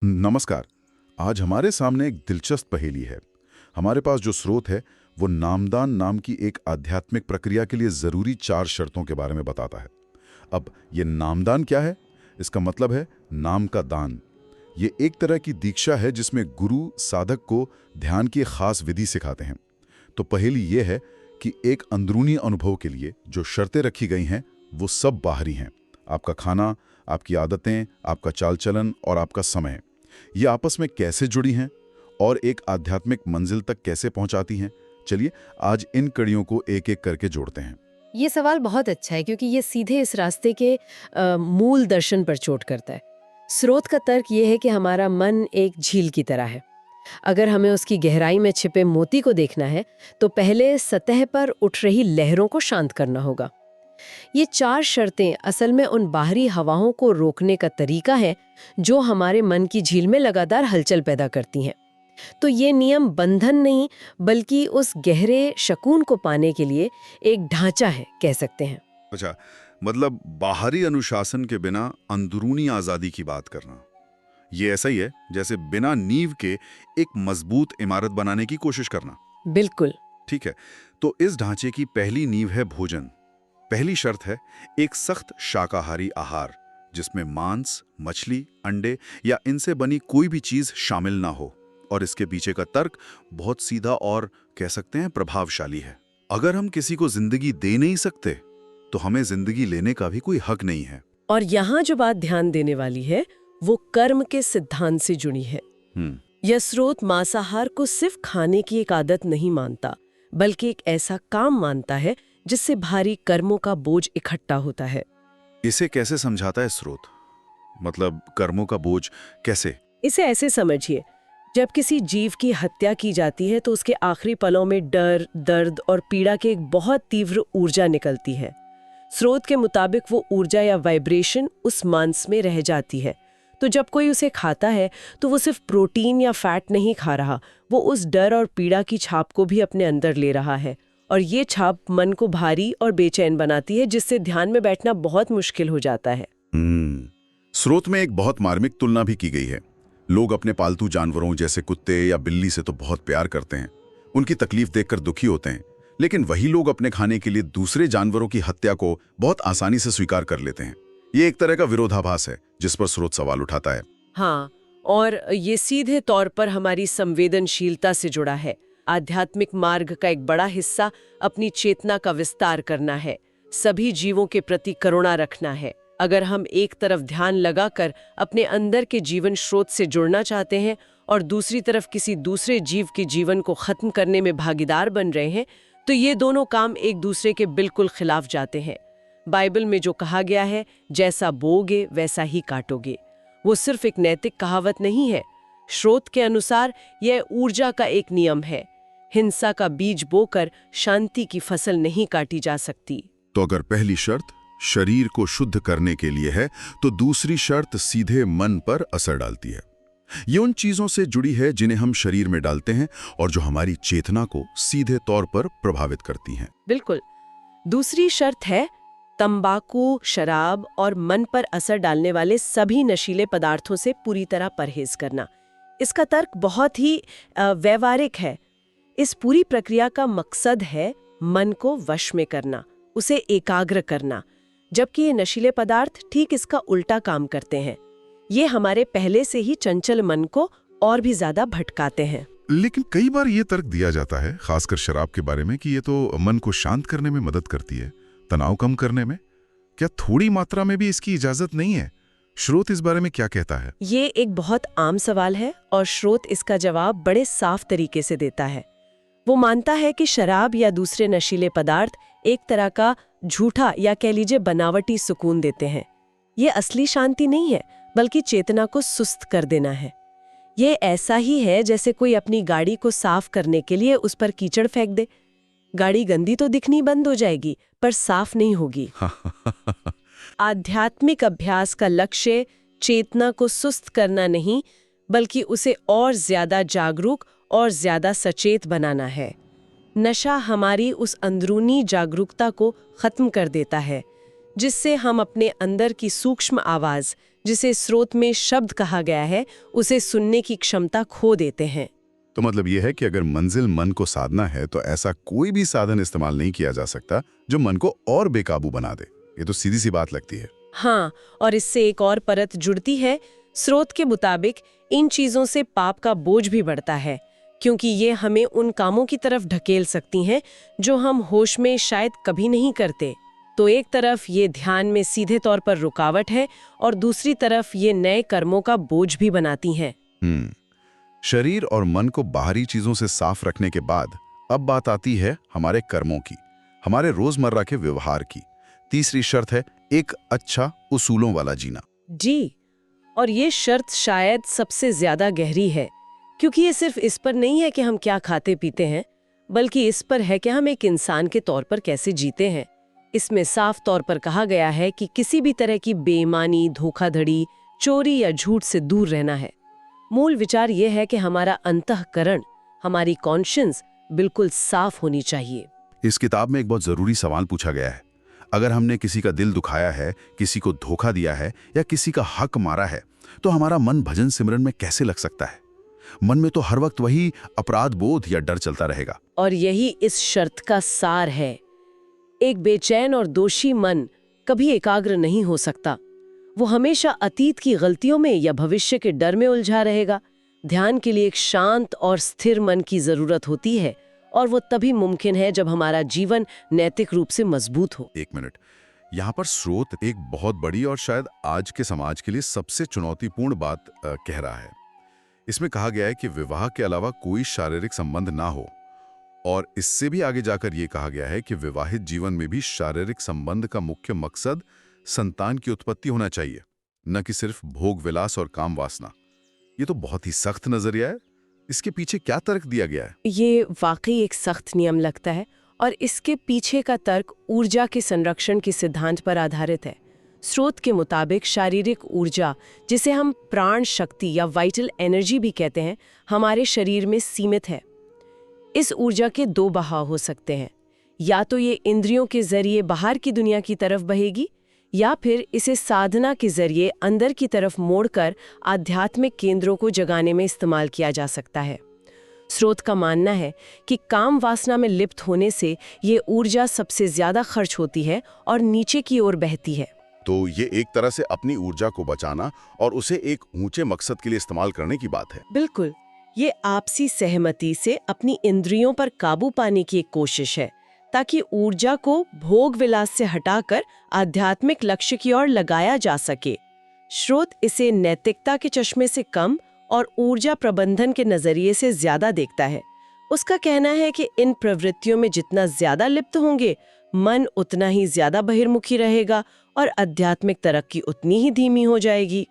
नमस्कार। आज हमारे सामने एक दिलचस्प पहेली है। हमारे पास जो स्रोत है वो नामदान नाम की एक आध्यात्मिक प्रक्रिया के लिए ज़रूरी 4 शर्तों के बारे में बताता है। अब ये नामदान क्या है? इसका मतलब है नाम का दान। ये एक तरह की दीक्षा है जिसमें गुरु साधक को ध्यान की एक खास विधि सिखाते हैं। तो पहेली ये है कि एक अंदरूनी अनुभव के लिए जो शर्तें रखी गई हैं वो सब बाहरी हैं। आपका खाना, आपकी आदतें, आपका चाल चलन और आपका समय, ये आपस में कैसे जुड़ी हैं और एक आध्यात्मिक मंजिल तक कैसे पहुंचाती हैं? चलिए आज इन कड़ियों को एक एक करके जोड़ते हैं। ये सवाल बहुत अच्छा है क्योंकि ये सीधे इस रास्ते के मूल दर्शन पर चोट करता है। स्रोत का तर्क ये है कि हमारा मन एक झील की तरह है। अगर हमें उसकी गहराई में छिपे मोती को देखना है तो पहले सतह पर उठ रही लहरों को शांत करना होगा। ये 4 शर्तें असल में उन बाहरी हवाओं को रोकने का तरीका है जो हमारे मन की झील में लगातार हलचल पैदा करती हैं। तो ये नियम बंधन नहीं बल्कि उस गहरे शकून को पाने के लिए एक ढांचा है, कह सकते हैं। अच्छा, मतलब बाहरी अनुशासन के बिना अंदरूनी आज़ादी की बात करना। ये ऐसा ही है जैसे बिना नींव के एक मजबूत इमारत बनाने की कोशिश करना। बिल्कुल। ठीक है, तो इस ढांचे की पहली नींव है भोजन। पहली शर्त है एक सख्त शाकाहारी आहार जिसमें मांस, मछली, अंडे या इनसे बनी कोई भी चीज शामिल ना हो। और इसके पीछे का तर्क बहुत सीधा और कह सकते हैं प्रभावशाली है। अगर हम किसी को जिंदगी दे नहीं सकते तो हमें जिंदगी लेने का भी कोई हक नहीं है। और यहाँ जो बात ध्यान देने वाली है वो कर्म के सिद्धांत से जुड़ी है। यह स्रोत मांसाहार को सिर्फ खाने की एक आदत नहीं मानता बल्कि एक ऐसा काम मानता है जिससे भारी कर्मों का बोझ इकट्ठा होता है। इसे कैसे समझाता है स्रोत? मतलब कर्मों का बोझ कैसे? इसे ऐसे समझिए, जब किसी जीव की हत्या की जाती है तो उसके आखिरी पलों में डर, दर्द और पीड़ा की एक बहुत तीव्र ऊर्जा निकलती है। स्रोत के मुताबिक वो ऊर्जा या वाइब्रेशन उस मांस में रह जाती है। तो जब कोई उसे खाता है तो वो सिर्फ प्रोटीन या फैट नहीं खा रहा, वो उस डर और पीड़ा की छाप को भी अपने अंदर ले रहा है। और ये छाप मन को भारी और बेचैन बनाती है जिससे ध्यान में बैठना बहुत मुश्किल हो जाता है। स्रोत में एक बहुत मार्मिक तुलना भी की गई है। लोग अपने पालतू जानवरों जैसे कुत्ते या बिल्ली से तो बहुत प्यार करते हैं, उनकी तकलीफ देखकर दुखी होते हैं, लेकिन वही लोग अपने खाने के लिए दूसरे जानवरों की हत्या को बहुत आसानी से स्वीकार कर लेते हैं। ये एक तरह का विरोधाभास है जिस पर स्रोत सवाल उठाता है। हाँ, और ये सीधे तौर पर हमारी संवेदनशीलता से जुड़ा है। आध्यात्मिक मार्ग का एक बड़ा हिस्सा अपनी चेतना का विस्तार करना है, सभी जीवों के प्रति करुणा रखना है। अगर हम एक तरफ ध्यान लगाकर अपने अंदर के जीवन स्रोत से जुड़ना चाहते हैं और दूसरी तरफ किसी दूसरे जीव के जीवन को खत्म करने में भागीदार बन रहे हैं, तो ये दोनों काम एक दूसरे के बिल्कुल खिलाफ जाते हैं। बाइबल में जो कहा गया है, जैसा बोओगे वैसा ही काटोगे, वो सिर्फ एक नैतिक कहावत नहीं है। स्रोत के अनुसार यह ऊर्जा का एक नियम है। हिंसा का बीज बोकर शांति की फसल नहीं काटी जा सकती। तो अगर पहली शर्त शरीर को शुद्ध करने के लिए है तो दूसरी शर्त सीधे मन पर असर डालती है। ये उन चीजों से जुड़ी है जिन्हें हम शरीर में डालते हैं और जो हमारी चेतना को सीधे तौर पर प्रभावित करती हैं। बिल्कुल। दूसरी शर्त है तंबाकू, शराब और मन पर असर डालने वाले सभी नशीले पदार्थों से पूरी तरह परहेज करना। इसका तर्क बहुत ही व्यवहारिक है। इस पूरी प्रक्रिया का मकसद है मन को वश में करना, उसे एकाग्र करना, जबकि ये नशीले पदार्थ ठीक इसका उल्टा काम करते हैं। ये हमारे पहले से ही चंचल मन को और भी ज्यादा भटकाते हैं। लेकिन कई बार ये तर्क दिया जाता है, खासकर शराब के बारे में, कि ये तो मन को शांत करने में मदद करती है, तनाव कम करने में। क्या थोड़ी मात्रा में भी इसकी इजाजत नहीं है? स्रोत इस बारे में क्या कहता है? ये एक बहुत आम सवाल है और स्रोत इसका जवाब बड़े साफ तरीके से देता है। वो मानता है कि शराब या दूसरे नशीले पदार्थ एक तरह का झूठा या कह लीजिए बनावटी सुकून देते हैं। ये असली शांति नहीं है बल्कि चेतना को सुस्त कर देना है। ये ऐसा ही है जैसे कोई अपनी गाड़ी को साफ करने के लिए उस पर कीचड़ फेंक दे। गाड़ी गंदी तो दिखनी बंद हो जाएगी पर साफ नहीं होगी। आध्यात्मिक अभ्यास का लक्ष्य चेतना को सुस्त करना नहीं बल्कि उसे और ज्यादा जागरूक और ज्यादा सचेत बनाना है। नशा हमारी उस अंदरूनी जागरूकता को खत्म कर देता है जिससे हम अपने अंदर की सूक्ष्म आवाज जिसे स्रोत में शब्द कहा गया है, उसे सुनने की क्षमता खो देते हैं। तो मतलब ये है कि अगर मंजिल मन को साधना है तो ऐसा कोई भी साधन इस्तेमाल नहीं किया जा सकता जो मन को और बेकाबू बना दे। ये तो सीधी सी बात लगती है। हाँ, और इससे एक और परत जुड़ती है। स्रोत के मुताबिक इन चीजों से पाप का बोझ भी बढ़ता है, क्योंकि ये हमें उन कामों की तरफ ढकेल सकती हैं जो हम होश में शायद कभी नहीं करते। तो एक तरफ ये ध्यान में सीधे तौर पर रुकावट है और दूसरी तरफ ये नए कर्मों का बोझ भी बनाती हैं। शरीर और मन को बाहरी चीजों से साफ रखने के बाद अब बात आती है हमारे कर्मों की, हमारे रोजमर्रा के व्यवहार की। तीसरी शर्त है एक अच्छा उसूलों वाला जीना। जी, और ये शर्त शायद सबसे ज्यादा गहरी है, क्योंकि ये सिर्फ इस पर नहीं है कि हम क्या खाते पीते हैं, बल्कि इस पर है कि हम एक इंसान के तौर पर कैसे जीते हैं। इसमें साफ तौर पर कहा गया है कि किसी भी तरह की बेईमानी, धोखाधड़ी, चोरी या झूठ से दूर रहना है। मूल विचार ये है कि हमारा अंतःकरण, हमारी कॉन्शियंस बिल्कुल साफ होनी चाहिए। इस किताब में एक बहुत जरूरी सवाल पूछा गया है। अगर हमने किसी का दिल दुखाया है, किसी को धोखा दिया है या किसी का हक मारा है, तो हमारा मन भजन सिमरन में कैसे लग सकता है? मन में तो हर वक्त वही अपराध बोध या डर चलता रहेगा। और यही इस शर्त का सार है। एक बेचैन और दोषी मन कभी एकाग्र नहीं हो सकता। वो हमेशा अतीत की गलतियों में या भविष्य के डर में उलझा रहेगा। ध्यान के लिए एक शांत और स्थिर मन की जरूरत होती है, और वो तभी मुमकिन है जब हमारा जीवन नैतिक रूप से मजबूत हो। एक मिनट, यहाँ पर स्रोत एक बहुत बड़ी और शायद आज के समाज के लिए सबसे चुनौतीपूर्ण बात कह रहा है। इसमें कहा गया है कि विवाह के अलावा कोई शारीरिक संबंध ना हो, और इससे भी आगे जाकर यह कहा गया है कि विवाहित जीवन में भी शारीरिक संबंध का मुख्य मकसद संतान की उत्पत्ति होना चाहिए, न कि सिर्फ भोग विलास और काम वासना। ये तो बहुत ही सख्त नजरिया है। इसके पीछे क्या तर्क दिया गया है? ये वाकई एक सख्त नियम लगता है, और इसके पीछे का तर्क ऊर्जा के संरक्षण के सिद्धांत पर आधारित है। स्रोत के मुताबिक शारीरिक ऊर्जा, जिसे हम प्राण शक्ति या वाइटल एनर्जी भी कहते हैं, हमारे शरीर में सीमित है। इस ऊर्जा के दो बहाव हो सकते हैं। या तो ये इंद्रियों के जरिए बाहर की दुनिया की तरफ बहेगी, या फिर इसे साधना के जरिए अंदर की तरफ मोड़कर आध्यात्मिक केंद्रों को जगाने में इस्तेमाल किया जा सकता है। स्रोत का मानना है कि काम वासना में लिप्त होने से ये ऊर्जा सबसे ज्यादा खर्च होती है और नीचे की ओर बहती है। तो ये एक तरह से अपनी ऊर्जा को बचाना और उसे एक ऊंचे मकसद के लिए इस्तेमाल करने की बात है। बिल्कुल, ये आपसी सहमति से अपनी इंद्रियों पर काबू पाने की एक कोशिश है, ताकि ऊर्जा को भोग विलास से हटाकर आध्यात्मिक लक्ष्य की ओर लगाया जा सके। स्रोत इसे नैतिकता के चश्मे से कम और ऊर्जा प्रबंधन के नजरिए से ज्यादा देखता है। उसका कहना है कि इन प्रवृत्तियों में जितना ज्यादा लिप्त होंगे, मन उतना ही ज्यादा बहिर्मुखी रहेगा और आध्यात्मिक तरक्की उतनी ही धीमी हो जाएगी।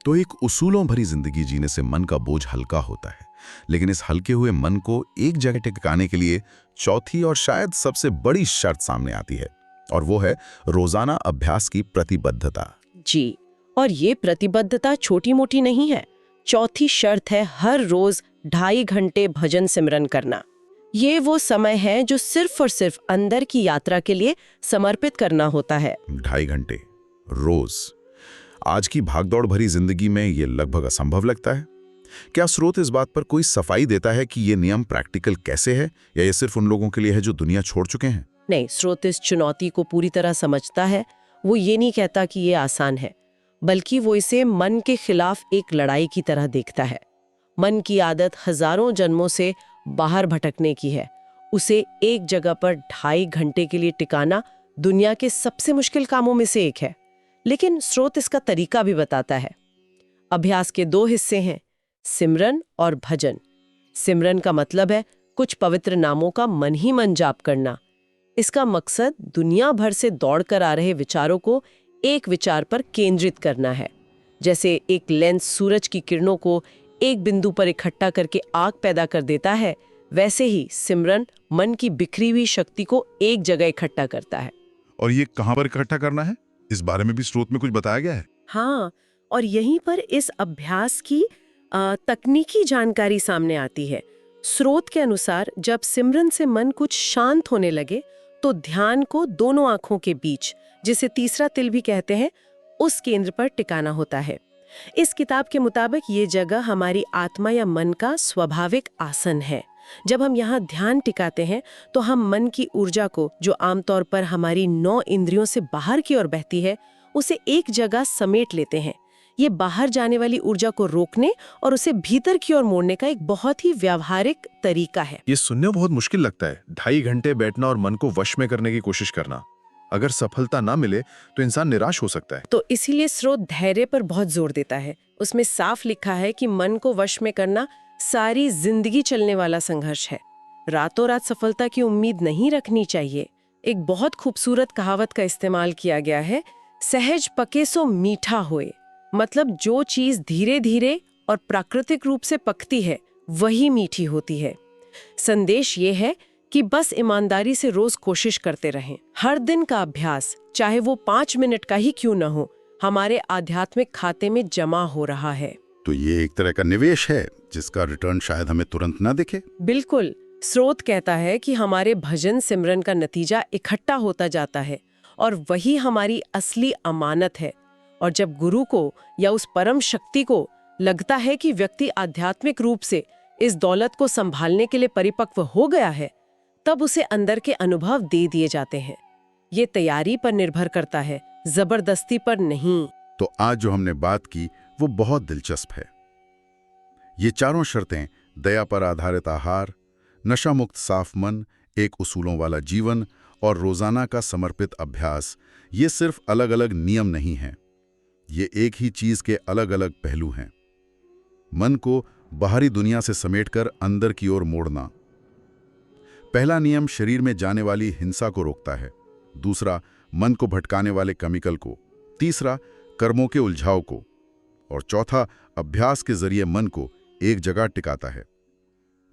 तो एक उसूलों भरी जिंदगी जीने से मन का बोझ हल्का होता है, लेकिन इस हल्के हुए मन को एक जगह टिकाने के लिए चौथी और शायद सबसे बड़ी शर्त सामने आती है, और वो है रोजाना अभ्यास की प्रतिबद्धता। जी, और ये प्रतिबद्धता छोटी मोटी नहीं है। चौथी शर्त है हर रोज 2.5 घंटे भजन सिमरन करना। ये वो समय है जो सिर्फ और सिर्फ अंदर की यात्रा के लिए समर्पित करना होता है। 2.5 घंटे रोज? आज की भागदौड़ भरी जिंदगी में ये लगभग असंभव लगता है। क्या स्रोत इस बात पर कोई सफाई देता है कि ये नियम प्रैक्टिकल कैसे है, या ये सिर्फ उन लोगों के लिए है जो दुनिया छोड़ चुके हैं? नहीं, स्रोत इस चुनौती को पूरी तरह समझता है। वो ये नहीं कहता कि ये आसान है, बल्कि वो इसे मन के खिलाफ एक लड़ाई की तरह देखता है। मन की आदत हजारों जन्मों से बाहर भटकने की है। उसे एक जगह पर 2.5 घंटे के लिए टिकाना दुनिया के सबसे मुश्किल कामों में से एक है। लेकिन स्रोत इसका तरीका भी बताता है। अभ्यास के 2 हिस्से हैं, सिमरन और भजन। सिमरन का मतलब है कुछ पवित्र नामों का मन ही मन जाप करना। इसका मकसद दुनिया भर से दौड़कर आ रहे विचारों को एक विचार पर केंद्रित करना है। जैसे एक लेंस सूरज की किरणों को एक बिंदु पर इकट्ठा करके आग पैदा कर देता है, वैसे ही सिमरन मन की बिखरी हुई शक्ति को एक जगह इकट्ठा करता है। और ये कहां पर इकट्ठा करना है, इस बारे में भी स्रोत में कुछ बताया गया है? हाँ, और यहीं पर इस अभ्यास की तकनीकी जानकारी सामने आती है। स्रोत के अनुसार जब सिमरन से मन कुछ शांत होने लगे, तो ध्यान को दोनों आंखों के बीच, जिसे तीसरा तिल भी कहते हैं, उस केंद्र पर टिकाना होता है। इस किताब के मुताबिक ये जगह हमारी आत्मा या मन का स्वाभाविक आसन है। जब हम यहाँ ध्यान टिकाते हैं तो हम मन की ऊर्जा को, जो आमतौर पर हमारी 9 इंद्रियों से बाहर की ओर बहती है, उसे एक जगह समेट लेते हैं। ये बाहर जाने वाली ऊर्जा को रोकने और उसे भीतर की ओर मोड़ने का एक बहुत ही व्यावहारिक तरीका है। ये सुनने में बहुत मुश्किल लगता है, 2.5 घंटे बैठना और मन को वश में करने की कोशिश करना। अगर सफलता ना मिले तो इंसान निराश हो सकता है। तो इसीलिए स्रोत धैर्य पर बहुत जोर देता है। उसमें साफ लिखा है कि मन को वश में करना सारी जिंदगी चलने वाला संघर्ष है। रातों रात सफलता की उम्मीद नहीं रखनी चाहिए। एक बहुत खूबसूरत कहावत का इस्तेमाल किया गया है, सहज पके सो मीठा होए। मतलब जो चीज धीरे धीरे और प्राकृतिक रूप से पकती है वही मीठी होती है। संदेश ये है कि बस ईमानदारी से रोज कोशिश करते रहें। हर दिन का अभ्यास, चाहे वो 5 मिनट का ही क्यों न हो, हमारे आध्यात्मिक खाते में जमा हो रहा है। तो ये एक तरह का निवेश है जिसका रिटर्न शायद हमें तुरंत ना दिखे। बिल्कुल। स्रोत कहता है कि हमारे भजन सिमरन का नतीजा इकट्ठा होता जाता है और वही हमारी असली अमानत है। और जब गुरु को या उस परम शक्ति को लगता है कि व्यक्ति आध्यात्मिक रूप से इस दौलत को संभालने के लिए परिपक्व हो गया है, तब उसे अंदर के अनुभव दे दिए जाते हैं। ये तैयारी पर निर्भर करता है, जबरदस्ती पर नहीं। तो आज जो हमने बात की वो बहुत दिलचस्प है। ये चारों शर्तें, दया पर आधारित आहार, नशा मुक्त साफ मन, एक उसूलों वाला जीवन और रोजाना का समर्पित अभ्यास, ये सिर्फ अलग अलग नियम नहीं हैं। ये एक ही चीज के अलग अलग पहलू हैं। मन को बाहरी दुनिया से समेटकर अंदर की ओर मोड़ना। पहला नियम शरीर में जाने वाली हिंसा को रोकता है। दूसरा, मन को भटकाने वाले केमिकल को। तीसरा, कर्मों के उलझाव को। और चौथा, अभ्यास के जरिए मन को एक जगह टिकाता है।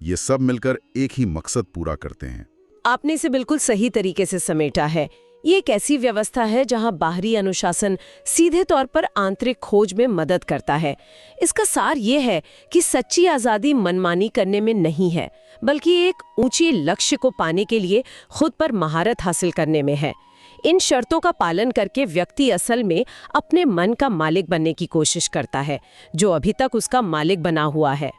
ये सब मिलकर एक ही मकसद पूरा करते हैं। आपने इसे बिल्कुल सही तरीके से समेटा है। ये एक ऐसी व्यवस्था है जहां बाहरी अनुशासन सीधे तौर पर आंतरिक खोज में मदद करता है। इसका सार ये है कि सच्ची आज़ादी मनमानी करने में नहीं है, बल्कि एक ऊंची लक्ष्य को पाने के लिए खुद पर महारत हासिल करने में है। इन शर्तों का पालन करके व्यक्ति असल में अपने मन का मालिक बनने की कोशिश करता है, जो अभी तक उसका मालिक बना हुआ है।